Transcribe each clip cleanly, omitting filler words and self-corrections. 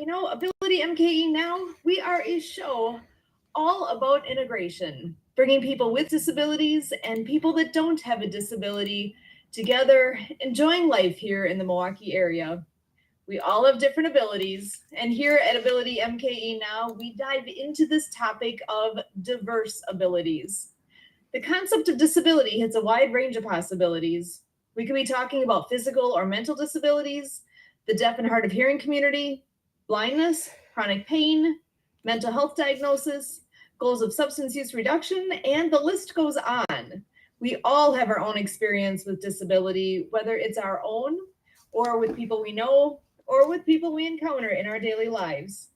AbilityMKE Now, we are a show all about integration, bringing people with disabilities and people that don't have a disability together, enjoying life here in the Milwaukee area. We all have different abilities, and here at AbilityMKE Now, we dive into this topic of diverse abilities. The concept of disability hits a wide range of possibilities. We could be talking about physical or mental disabilities, the deaf and hard of hearing community, blindness, chronic pain, mental health diagnosis, goals of substance use reduction, and the list goes on. We all have our own experience with disability, whether it's our own or with people we know or with people we encounter in our daily lives.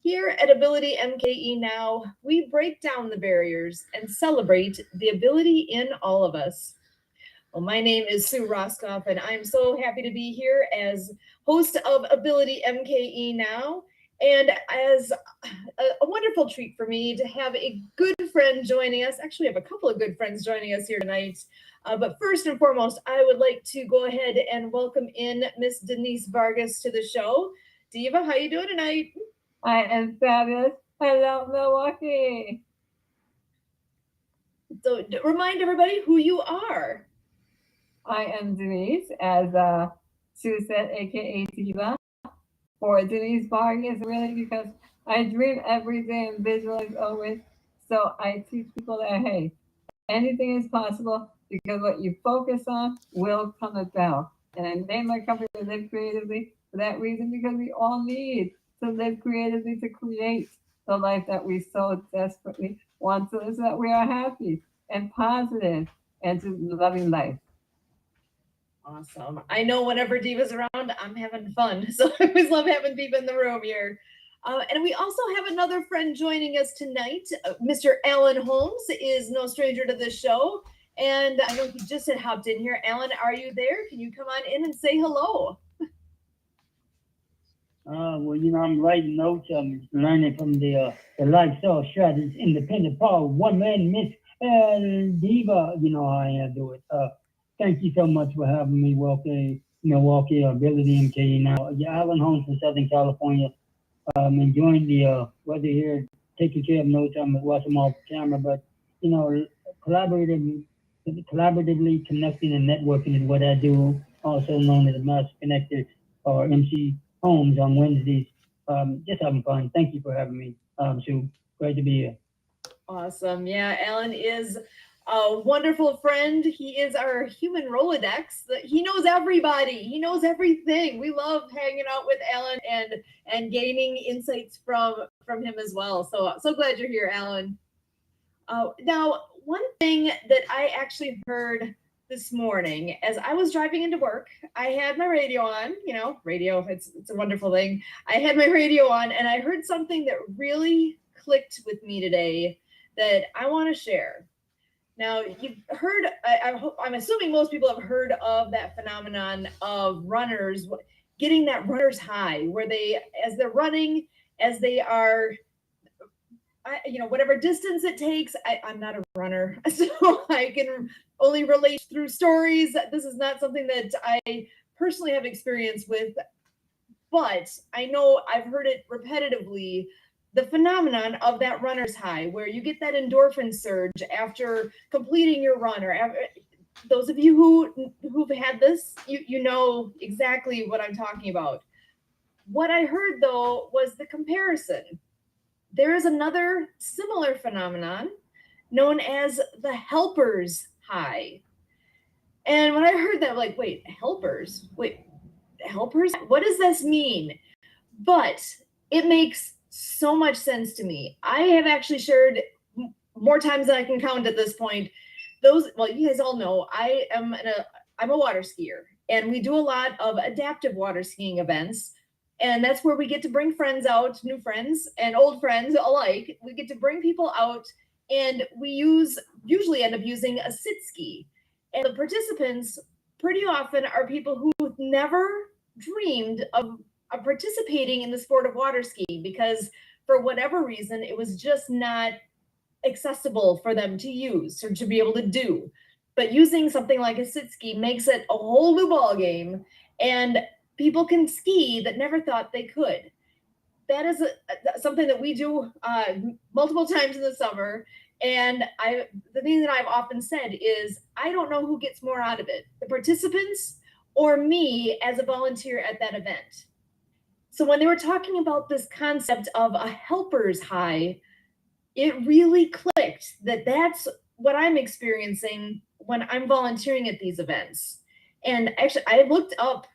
Here at AbilityMKE Now, we break down the barriers and celebrate the ability in all of us. Well, my name is Sue Rosopf, and I'm so happy to be here as host of AbilityMKE Now, and as a wonderful treat for me to have a good friend joining us. Actually, I have a couple of good friends joining us here tonight. But first and foremost, I would like to go ahead and welcome in Miss Denise Vargas to the show. Diva, how you doing tonight? I am fabulous. Hello, Milwaukee. So remind everybody who you are. I am Denise, as Sue said, aka Diva, or Denise Vargas, really, because I dream every day and visualize always. So I teach people that, hey, anything is possible because what you focus on will come about. And I named my company Live Creatively for that reason, because we all need to live creatively to create the life that we so desperately want to live, so that we are happy and positive and just loving life. Awesome. I know whenever Diva's around, I'm having fun. So I always love having Diva in the room here. And we also have another friend joining us tonight. Mr. Alan Holmes is no stranger to this show. And I know he just had hopped in here. Alan, are you there? Can you come on in and say hello? Well, I'm writing notes. I'm learning from the lifestyle strategist, independent power, one man, Miss Diva. You know how I do it. Thank you so much for having me. Welcome, Milwaukee, AbilityMKE Now. Alan Holmes from Southern California. Enjoying the weather here, taking care of notes. I'm watching off camera, but collaboratively connecting and networking is what I do. Also known as a master connector or MC Holmes on Wednesdays. Just having fun. Thank you for having me, Sue. Great to be here. Awesome. Yeah, Alan is a wonderful friend. He is our human Rolodex. He knows everybody. He knows everything. We love hanging out with Alan and gaining insights from him as well. So glad you're here, Alan. Now, one thing that I actually heard this morning as I was driving into work, I had my radio on. Radio, it's a wonderful thing. I had my radio on, and I heard something that really clicked with me today that I want to share. Now, you've heard, I'm assuming most people have heard of that phenomenon of runners getting that runner's high, where as they're running, as they are, whatever distance it takes. I'm not a runner, so I can only relate through stories. This is not something that I personally have experience with, but I know I've heard it repetitively. The phenomenon of that runner's high, where you get that endorphin surge after completing your run, or those of you who've had this, you know exactly what I'm talking about. What I heard though was the comparison. There is another similar phenomenon known as the helper's high. And when I heard that, like, wait, helpers? What does this mean? But it makes so much sense to me. I have actually shared more times than I can count at this point. You guys all know I'm a water skier, and we do a lot of adaptive water skiing events. And that's where we get to bring friends out, new friends and old friends alike. We get to bring people out, and we usually end up using a sit ski. And the participants pretty often are people who never dreamed of participating in the sport of water skiing, because for whatever reason, it was just not accessible for them to use or to be able to do. But using something like a sit ski makes it a whole new ball game, and people can ski that never thought they could. that is something that we do multiple times in the summer. And the thing that I've often said is, I don't know who gets more out of it, the participants or me as a volunteer at that event. So when they were talking about this concept of a helper's high, it really clicked that that's what I'm experiencing when I'm volunteering at these events. And actually, I looked up,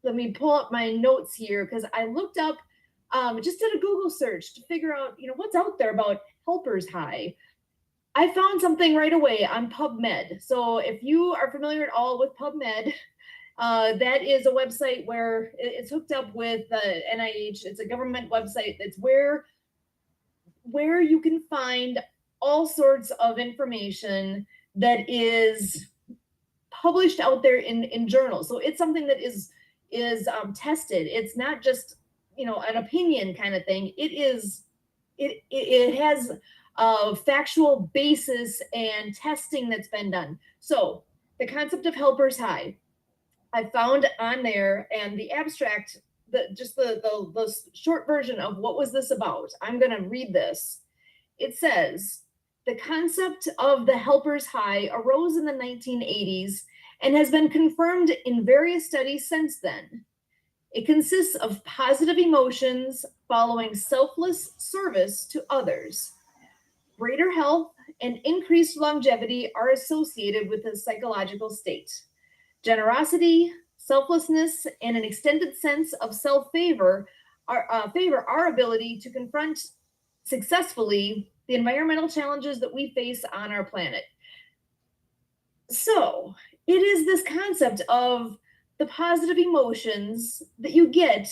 let me pull up my notes here, because I looked up, just did a Google search to figure out, what's out there about helper's high. I found something right away on PubMed. So if you are familiar at all with PubMed, that is a website where it's hooked up with the NIH. It's a government website that's where you can find all sorts of information that is published out there in journals. So it's something that is tested. It's not just an opinion kind of thing. It has a factual basis and testing that's been done. So the concept of helper's high, I found on there, and the abstract, the short version of what was this about. I'm going to read this. It says, the concept of the helper's high arose in the 1980s and has been confirmed in various studies since then. It consists of positive emotions following selfless service to others. Greater health and increased longevity are associated with the psychological state. Generosity, selflessness, and an extended sense of self-favor favor our ability to confront successfully the environmental challenges that we face on our planet. So it is this concept of the positive emotions that you get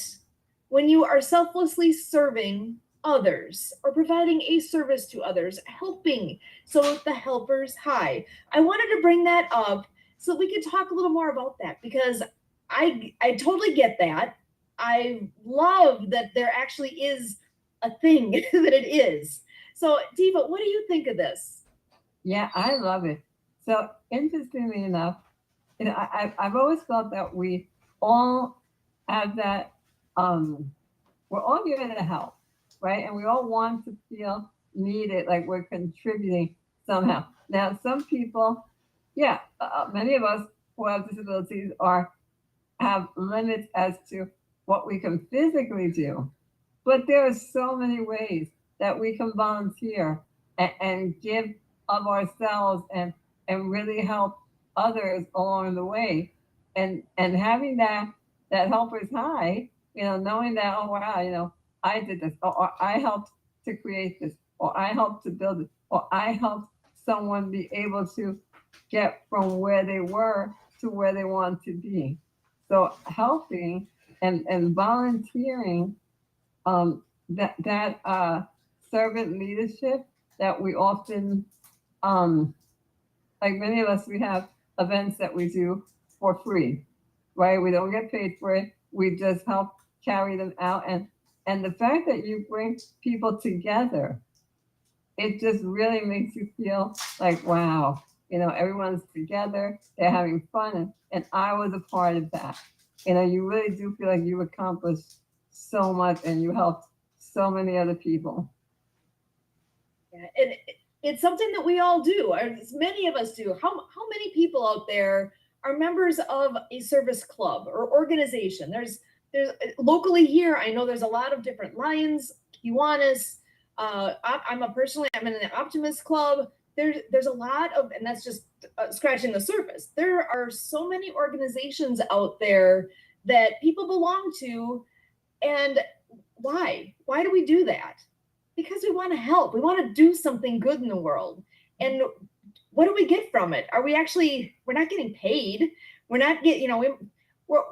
when you are selflessly serving others or providing a service to others, helping. So the helper's high. I wanted to bring that up so we could talk a little more about that, because I totally get that. I love that there actually is a thing that it is. So Diva, what do you think of this? Yeah, I love it. So interestingly enough, I've always felt that we all have that, we're all here to help, right? And we all want to feel needed, like we're contributing somehow. Now, some people, yeah, many of us who have disabilities have limits as to what we can physically do. But there are so many ways that we can volunteer and give of ourselves and really help others along the way. And having that helper's high, knowing that, oh wow, I did this, or I helped to create this, or I helped to build it, or I helped someone be able to get from where they were to where they want to be. So helping and volunteering, that servant leadership that we often, like many of us, we have events that we do for free, right? We don't get paid for it. We just help carry them out. And the fact that you bring people together, it just really makes you feel like, wow, everyone's together, they're having fun. And I was a part of that. You really do feel like you accomplished so much and you helped so many other people. Yeah, and it's something that we all do, or as many of us do. How many people out there are members of a service club or organization? There's locally here, I know there's a lot of different Lions, Kiwanis. I'm in the Optimist Club. There's a lot of, and that's just scratching the surface. There are so many organizations out there that people belong to, and why do we do that? Because we want to help. We want to do something good in the world. And what do we get from it? We're not getting paid. We're not getting,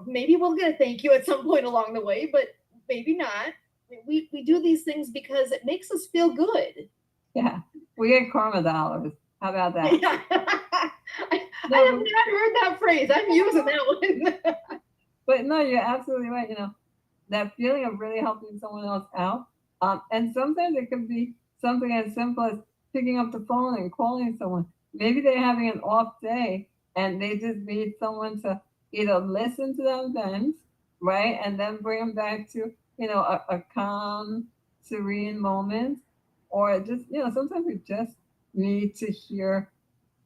maybe we'll get a thank you at some point along the way, but maybe not. We do these things because it makes us feel good. Yeah, we get karma dollars. How about that? Yeah. I have not heard that phrase. I'm using that one. But no, you're absolutely right. That feeling of really helping someone else out. And sometimes it can be something as simple as picking up the phone and calling someone. Maybe they're having an off day and they just need someone to either listen to them vent, right? And then bring them back to a calm, serene moment, or just, sometimes we just need to hear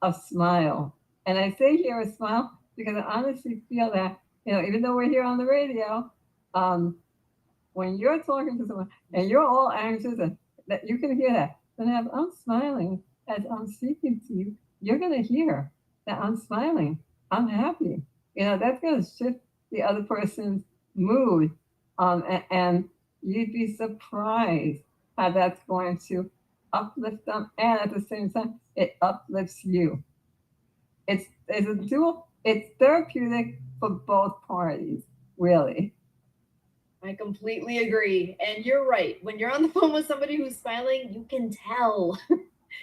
a smile. And I say hear a smile because I honestly feel that, even though we're here on the radio, um, when you're talking to someone and you're all anxious and that you can hear that, then if I'm smiling as I'm speaking to you, you're going to hear that I'm smiling. I'm happy. That's going to shift the other person's mood. And you'd be surprised how that's going to uplift them. And at the same time, it uplifts you. It's a dual, it's therapeutic for both parties, really. I completely agree. And you're right. When you're on the phone with somebody who's smiling, you can tell.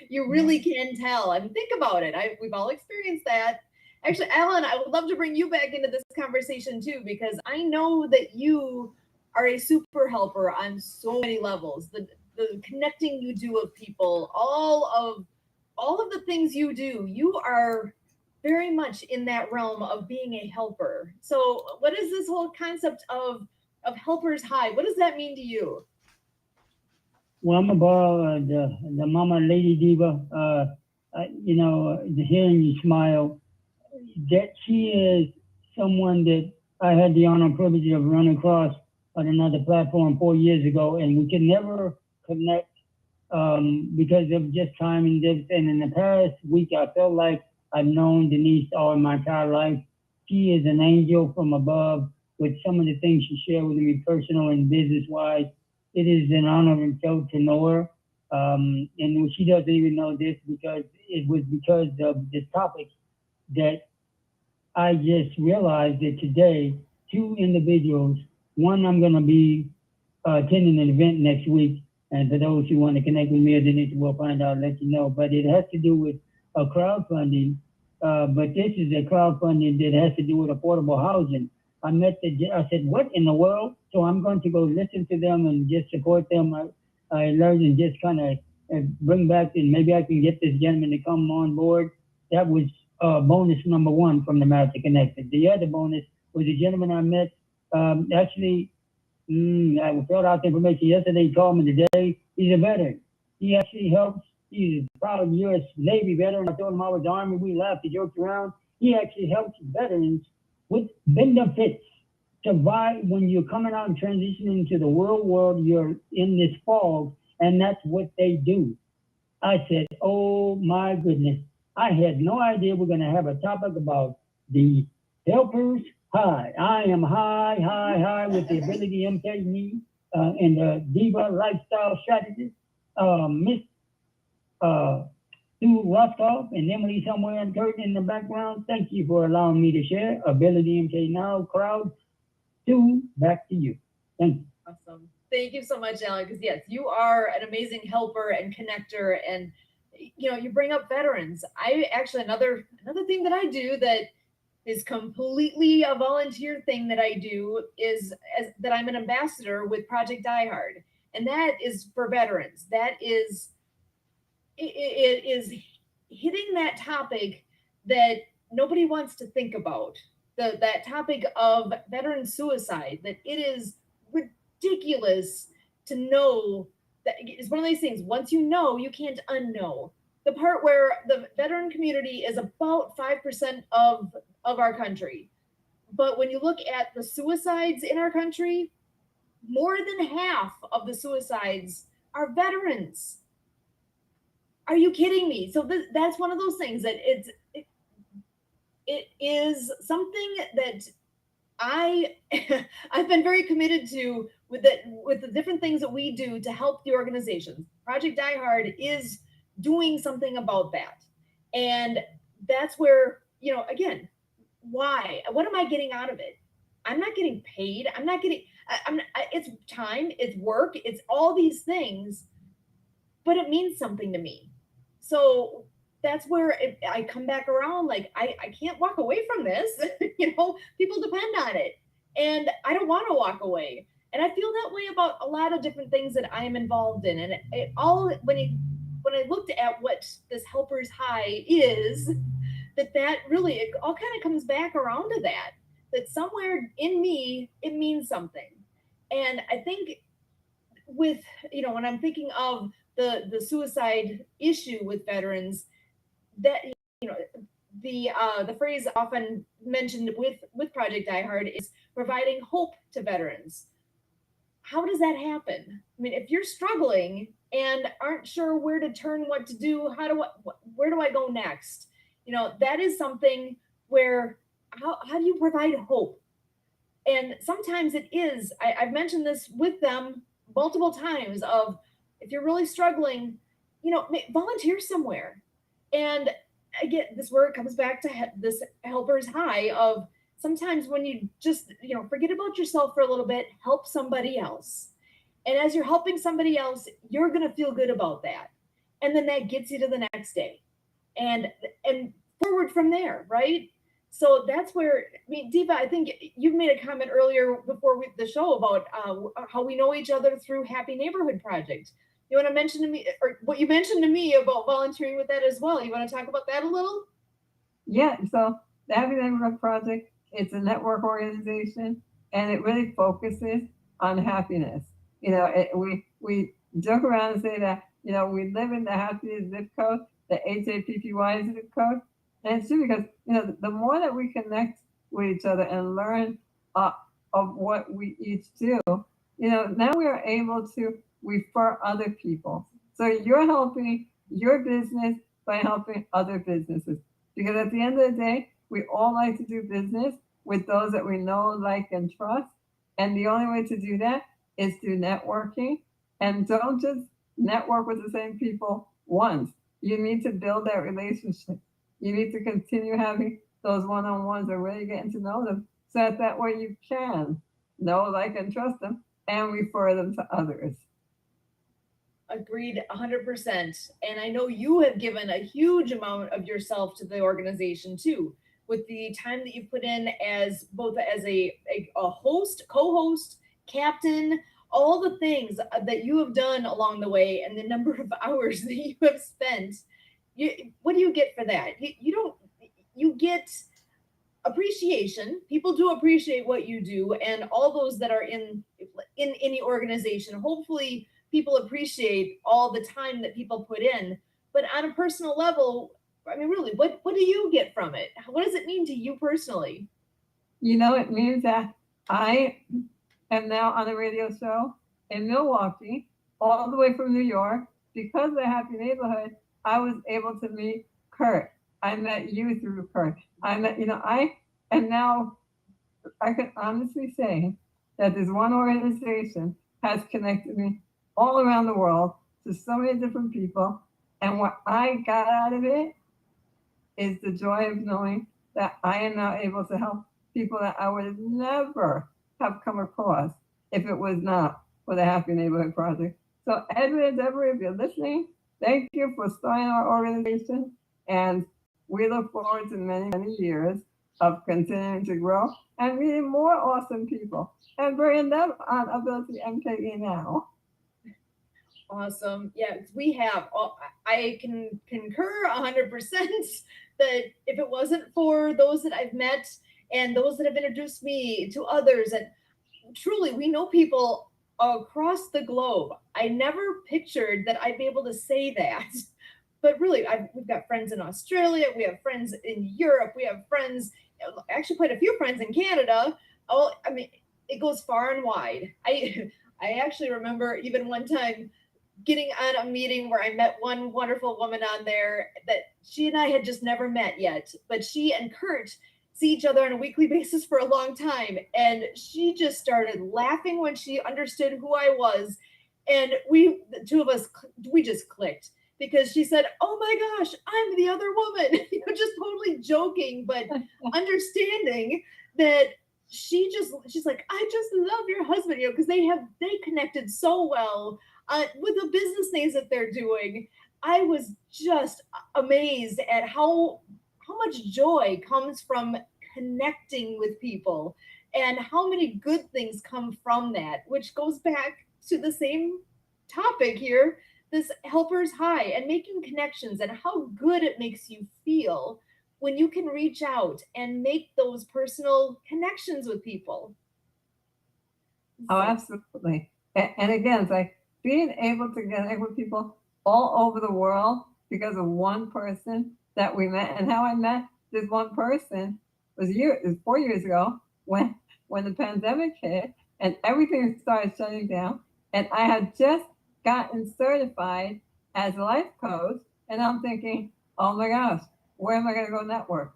You really can tell. I mean, think about it. We've all experienced that. Actually, Alan, I would love to bring you back into this conversation too, because I know that you are a super helper on so many levels. The connecting you do of people, all of the things you do, you are very much in that realm of being a helper. So, what is this whole concept of helpers high? What does that mean to you? Well, I'm about the mama lady diva. Hearing you smile, that she is someone that I had the honor and privilege of running across on another platform 4 years ago, and we could never connect because of just time and distance. And in the past week, I felt like I've known Denise all my entire life. She is an angel from above with some of the things she shared with me, personal and business wise. It is an honor and so to know her. And she doesn't even know this because it was because of this topic that I just realized that today, two individuals, one, I'm going to be attending an event next week. And for those who want to connect with me, Denise will find out, let you know. But it has to do with crowdfunding. But this is a crowdfunding that has to do with affordable housing. I said, what in the world? So I'm going to go listen to them and just support them. I learned and just kind of bring back, and maybe I can get this gentleman to come on board. That was bonus number one from the Master Connected. The other bonus was a gentleman I met. Actually, I filled out the information yesterday. He called me today. He's a veteran. He actually helps. He's a proud U.S. Navy veteran. I told him I was Army. We laughed and joked around. He actually helps veterans with benefits. Survive when you're coming out and transitioning to the real world. You're in this fog, and that's what they do. I said, oh my goodness. I had no idea we're going to have a topic about the helpers high. I am high, high, high with the AbilityMKE and the Diva lifestyle strategist, Miss uh, Sue Rosopf and Emily somewhere and Curtin in the background. Thank you for allowing me to share. AbilityMKE Now crowd. Sue, back to you. Thank you. Awesome. Thank you so much, Alan. Because yes, you are an amazing helper and connector, and you bring up veterans. I actually another thing that I do that is completely a volunteer thing that I do is that I'm an ambassador with Project Die Hard, and that is for veterans. That is it is hitting that topic that nobody wants to think about. That topic of veteran suicide, that it is ridiculous to know that it's one of these things. Once you know, you can't unknow. The part where the veteran community is about 5% of our country. But when you look at the suicides in our country, more than half of the suicides are veterans. Are you kidding me? So that's one of those things that it is something that I I've been very committed to with the different things that we do to help the organizations. Project Die Hard is doing something about that. And that's where, again, why? What am I getting out of it? I'm not getting paid. I'm not getting it's time, it's work, it's all these things, but it means something to me. So that's where I come back around. Like, I can't walk away from this. People depend on it. And I don't want to walk away. And I feel that way about a lot of different things that I am involved in. And it all, when I looked at what this helper's high is, that really, it all kind of comes back around to that somewhere in me, it means something. And I think with, when I'm thinking of the suicide issue with veterans, that, you know, the phrase often mentioned with Project Die Hard is providing hope to veterans. How does that happen? I mean, if you're struggling and aren't sure where to turn, what to do, where do I go next? That is something where, how do you provide hope? And sometimes it is, I've mentioned this with them multiple times of, if you're really struggling, volunteer somewhere. And again, this where it comes back to this helper's high of, sometimes when you just, forget about yourself for a little bit, help somebody else. And as you're helping somebody else, you're going to feel good about that. And then that gets you to the next day and forward from there, right? So that's where, I mean, Diva, I think you've made a comment earlier before the show about how we know each other through Happy Neighborhood Project. You want to mention to me, or what you mentioned to me about volunteering with that as well? You want to talk about that a little? Yeah, so the Happy Neighborhood Project, it's a network organization, and it really focuses on happiness. We joke around and say that, we live in the happiest zip code, the HAPPY zip code. And it's true because, the more that we connect with each other and learn of what we each do, now we are able to refer other people. So you're helping your business by helping other businesses. Because at the end of the day, we all like to do business with those that we know, like, and trust. And the only way to do that is through networking. And don't just network with the same people once. You need to build that relationship. You need to continue having those one-on-ones and really getting to know them, so that way you can know, like, and trust them and refer them to others. Agreed 100%. And I know you have given a huge amount of yourself to the organization too, with the time that you put in as both as a host, co-host, captain, all the things that you have done along the way, and the number of hours that you have spent. What do you get for that? You get appreciation. People do appreciate what you do, and all those that are in any organization, hopefully people appreciate all the time that people put in. But on a personal level, I mean, really, what do you get from it? What does it mean to you personally? It means that I am now on a radio show in Milwaukee, all the way from New York. Because of the Happy Neighborhood, I was able to meet Kurt. I met you through Kurt. And now I can honestly say that this one organization has connected me all around the world to so many different people. And what I got out of it is the joy of knowing that I am now able to help people that I would never have come across if it was not for the Happy Neighborhood Project. So Edwin and Deborah, if you're listening, thank you for starting our organization. And we look forward to many, many years of continuing to grow and meeting more awesome people and bringing them on AbilityMKE Now. Awesome. Yeah, we have. I can concur 100% that if it wasn't for those that I've met and those that have introduced me to others, and truly, we know people across the globe. I never pictured that I'd be able to say that. But really, we've got friends in Australia, we have friends in Europe, we have friends, actually quite a few friends in Canada. I mean, it goes far and wide. I actually remember even one time getting on a meeting where I met one wonderful woman on there that she and I had just never met yet, but she and Kurt see each other on a weekly basis for a long time. And she just started laughing when she understood who I was. And the two of us, we just clicked because she said, "Oh my gosh, I'm the other woman," just totally joking, but understanding that she's like, "I just love your husband," because they connected so well with the business names that they're doing. I was just amazed at how much joy comes from connecting with people and how many good things come from that, which goes back to the same topic here, this helper's high and making connections, and how good it makes you feel when you can reach out and make those personal connections with people. Oh, So, absolutely. And again, it's like being able to connect with people all over the world because of one person that we met. And how I met this one person was 4 years ago when the pandemic hit and everything started shutting down. And I had just gotten certified as a life coach. And I'm thinking, oh my gosh, where am I going to go network?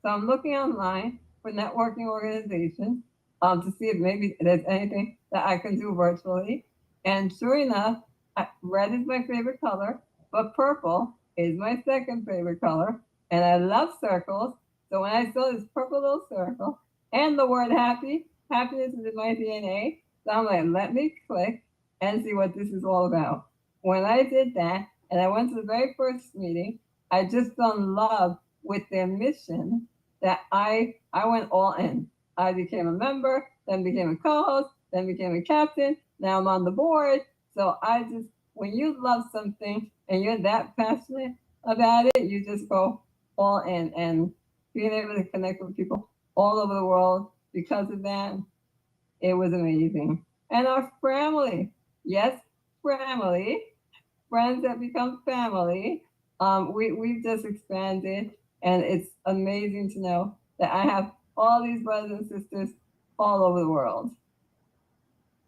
So I'm looking online for networking organizations to see if maybe there's anything that I can do virtually. And sure enough, red is my favorite color, but purple is my second favorite color. And I love circles. So when I saw this purple little circle and the word happy, happiness is in my DNA. So I'm like, let me click and see what this is all about. When I did that, and I went to the very first meeting, I just fell in love with their mission that I went all in. I became a member, then became a co-host, then became a captain. Now I'm on the board. So when you love something and you're that passionate about it, you just go all in. And being able to connect with people all over the world because of that, it was amazing. And our family, yes, family, friends that become family. We've just expanded, and it's amazing to know that I have all these brothers and sisters all over the world.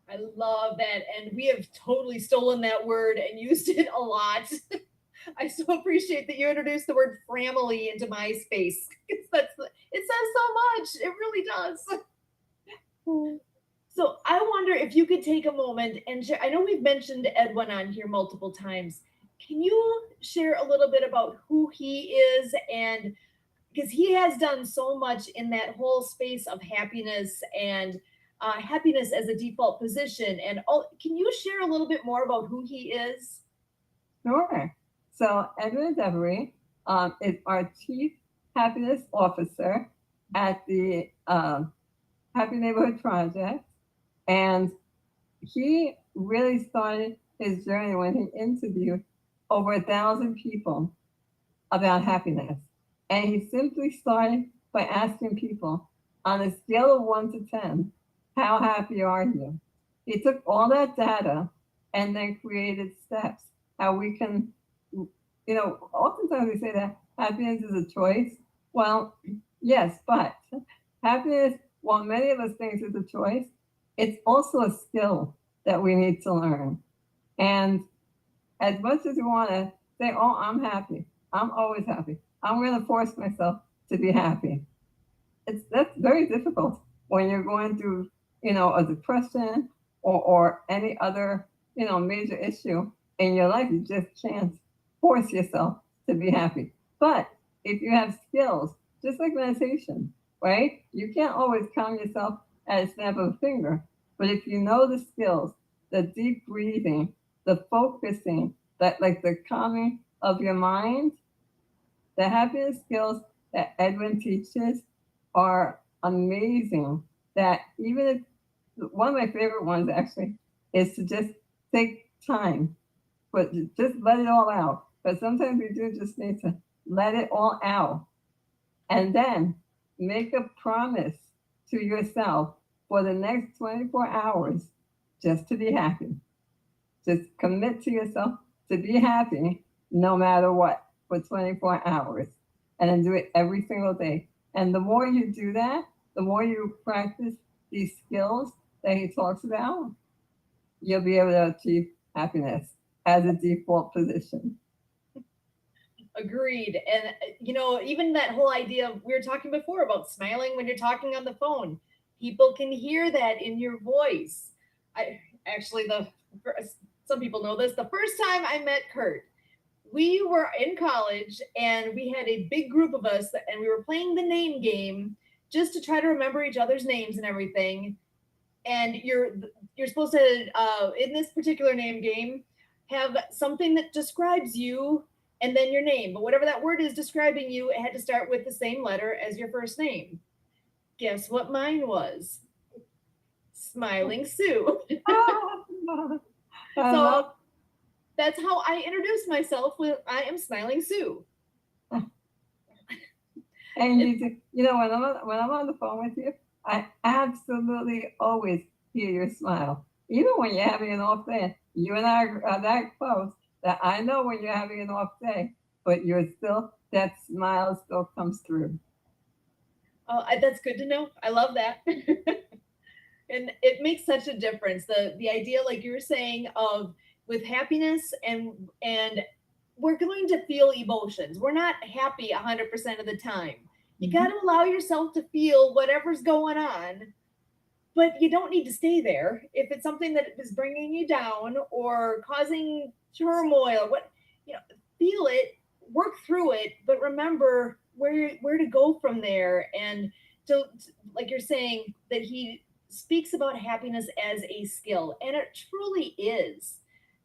I love that. And we have totally stolen that word and used it a lot. I so appreciate that you introduced the word family into my space. It says so much. It really does. So I wonder if you could take a moment and share. I know we've mentioned Edwin on here multiple times. Can you share a little bit about who he is? And because he has done so much in that whole space of happiness and happiness as a default position. And can you share a little bit more about who he is? Sure. So Edwin Devery is our Chief Happiness Officer at the Happy Neighborhood Project. And he really started his journey when he interviewed over 1,000 people about happiness. And he simply started by asking people on a scale of 1 to 10, how happy are you? He took all that data and then created steps how we can, oftentimes we say that happiness is a choice. Well, yes, but happiness, while many of us think is a choice, it's also a skill that we need to learn. And as much as you want to say, oh, I'm happy, I'm always happy, I'm going to force myself to be happy. That's very difficult when you're going through, a depression or any other, major issue in your life. You just can't force yourself to be happy. But if you have skills, just like meditation, right? You can't always calm yourself at a snap of a finger. But if you know the skills, the deep breathing, the focusing, that like the calming of your mind, the happiness skills that Edwin teaches are amazing. That even if one of my favorite ones actually is to just take time, but just let it all out. But sometimes we do just need to let it all out and then make a promise to yourself for the next 24 hours just to be happy. Just commit to yourself to be happy no matter what for 24 hours and then do it every single day. And the more you do that, the more you practice these skills that he talks about, you'll be able to achieve happiness as a default position. Agreed. And, even that whole idea of, we were talking before about smiling when you're talking on the phone. People can hear that in your voice. Some people know this. The first time I met Kurt, we were in college and we had a big group of us and we were playing the name game just to try to remember each other's names and everything. And you're supposed to, in this particular name game, have something that describes you and then your name. But whatever that word is describing you, it had to start with the same letter as your first name. Guess what mine was? Smiling Sue. So that's how I introduced myself with, I am Smiling Sue. And when I'm on the phone with you, I absolutely always hear your smile. Even when you're having an off day, you and I are that close that I know when you're having an off day, but that smile still comes through. Oh, that's good to know. I love that. And it makes such a difference. The idea, like you were saying, of with happiness and we're going to feel emotions. We're not happy 100% of the time. You got to allow yourself to feel whatever's going on, but you don't need to stay there. If it's something that is bringing you down or causing turmoil, what you know, feel it, work through it, but remember where to go from there. And like you're saying, that he speaks about happiness as a skill, and it truly is.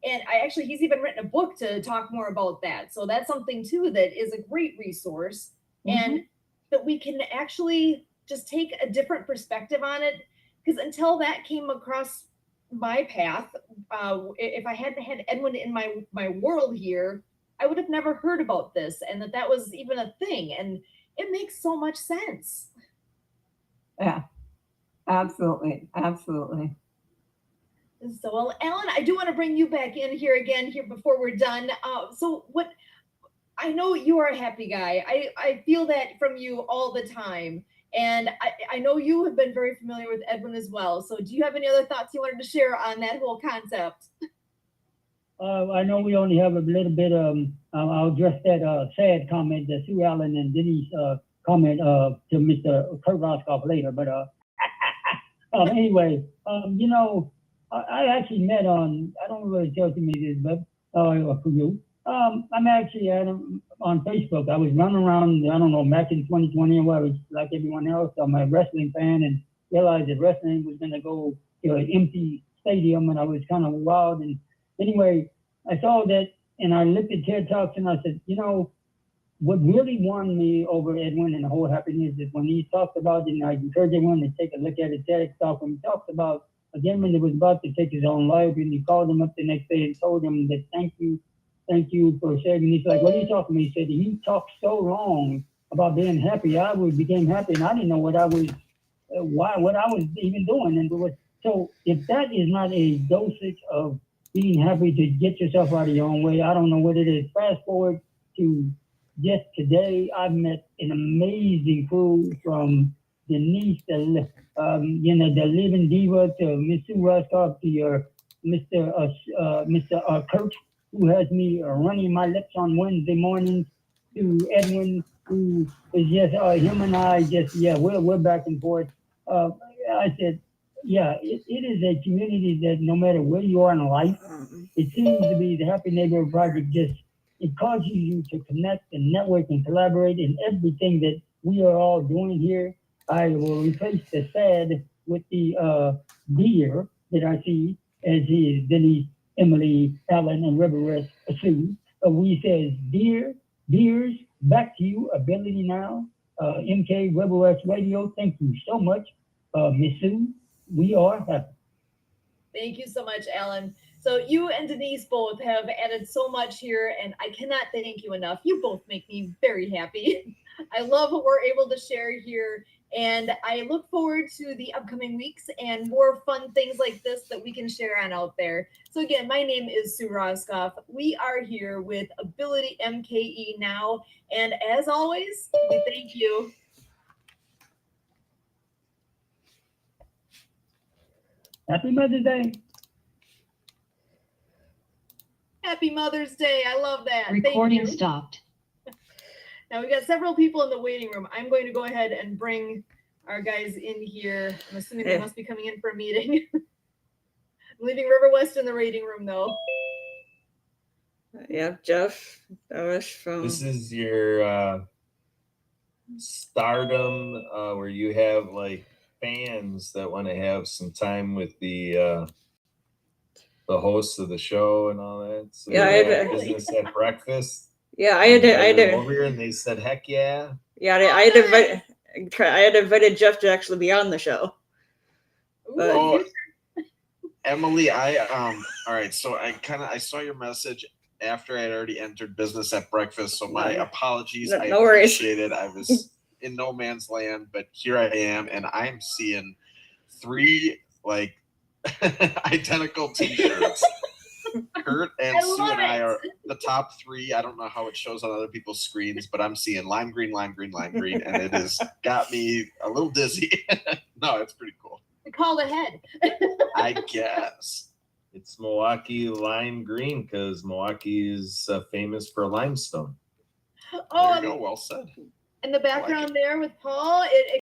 And he's even written a book to talk more about that. So that's something too that is a great resource, and that we can actually just take a different perspective on it. Because until that came across my path, if I hadn't had Edwin in my world here, I would have never heard about this, and that was even a thing. And it makes so much sense. Yeah, absolutely, absolutely. So, well, Alan, I do want to bring you back in here again here before we're done. So what? I know you are a happy guy. I feel that from you all the time. And I know you have been very familiar with Edwin as well. So do you have any other thoughts you wanted to share on that whole concept? I know we only have a little bit. I'll address that sad comment, the Sue Allen and Denise comment to Mr. Kurt Rosopf later. But anyway, I actually met on. I don't really tell too many this, but for you, I'm actually on Facebook. I was running around. I don't know, back in 2020, where I was like everyone else. I'm a wrestling fan and realized that wrestling was going to go to an empty stadium, and I was kind of wild. And anyway, I saw that, and I looked at TED Talks, and I said, what really won me over Edwin and the whole happiness is when he talked about, and I encourage everyone to take a look at it, TED Talk, when he talked about a gentleman that was about to take his own life, and he called him up the next day and told him that thank you for saving. He's like, what are you talking about? He said, he talked so long about being happy, became happy, and I didn't know what I was even doing. And so if that is not a dosage of being happy to get yourself out of your own way, I don't know what it is. Fast forward to just today, I've met an amazing crew from Denise, the living diva, to Miss Sue Rosopf, to your Mr. Kurt, who has me running my lips on Wednesday mornings, to Edwin, who is just him and I we're back and forth. I said, it is a community that no matter where you are in life, it seems to be the Happy Neighborhood Project. It causes you to connect and network and collaborate in everything that we are all doing here. I will replace the sad with the dear that I see, as is Denise, Emily, Alan, and River Sue. We says dears, back to you, Ability Now, MK Rebel Radio. Thank you so much, Miss Sue. We are happy. Thank you so much, Alan. So you and Denise both have added so much here, and I cannot thank you enough. You both make me very happy. I love what we're able to share here, and I look forward to the upcoming weeks and more fun things like this that we can share on out there. So again, my name is Sue Rosopf. We are here with AbilityMKE Now, and as always, we thank you. Happy Mother's Day. Happy Mother's Day. I love that. Recording stopped. Now we've got several people in the waiting room. I'm going to go ahead and bring our guys in here. I'm assuming they must be coming in for a meeting. I'm leaving River West in the waiting room though. Yeah, Jeff, that was from. This is your stardom where you have like fans that want to have some time with the hosts of the show and all that. So Yeah, I had business at breakfast. Yeah, I had over here, and they said, "Heck yeah!" Yeah, I had invited Jeff to actually be on the show. But, Emily, all right. So I saw your message after I had already entered business at breakfast. So my apologies. No I worries. appreciate it. I was in no man's land, but here I am, and I'm seeing 3 like identical T-shirts. Kurt and I Sue love and I it. are the top three. I don't know how it shows on other people's screens, but I'm seeing lime green, lime green, lime green, and it has got me a little dizzy. No, it's pretty cool. We called ahead. I guess. It's Milwaukee lime green because Milwaukee is famous for limestone. Oh, There you go. Well said. in the background there with Paul, it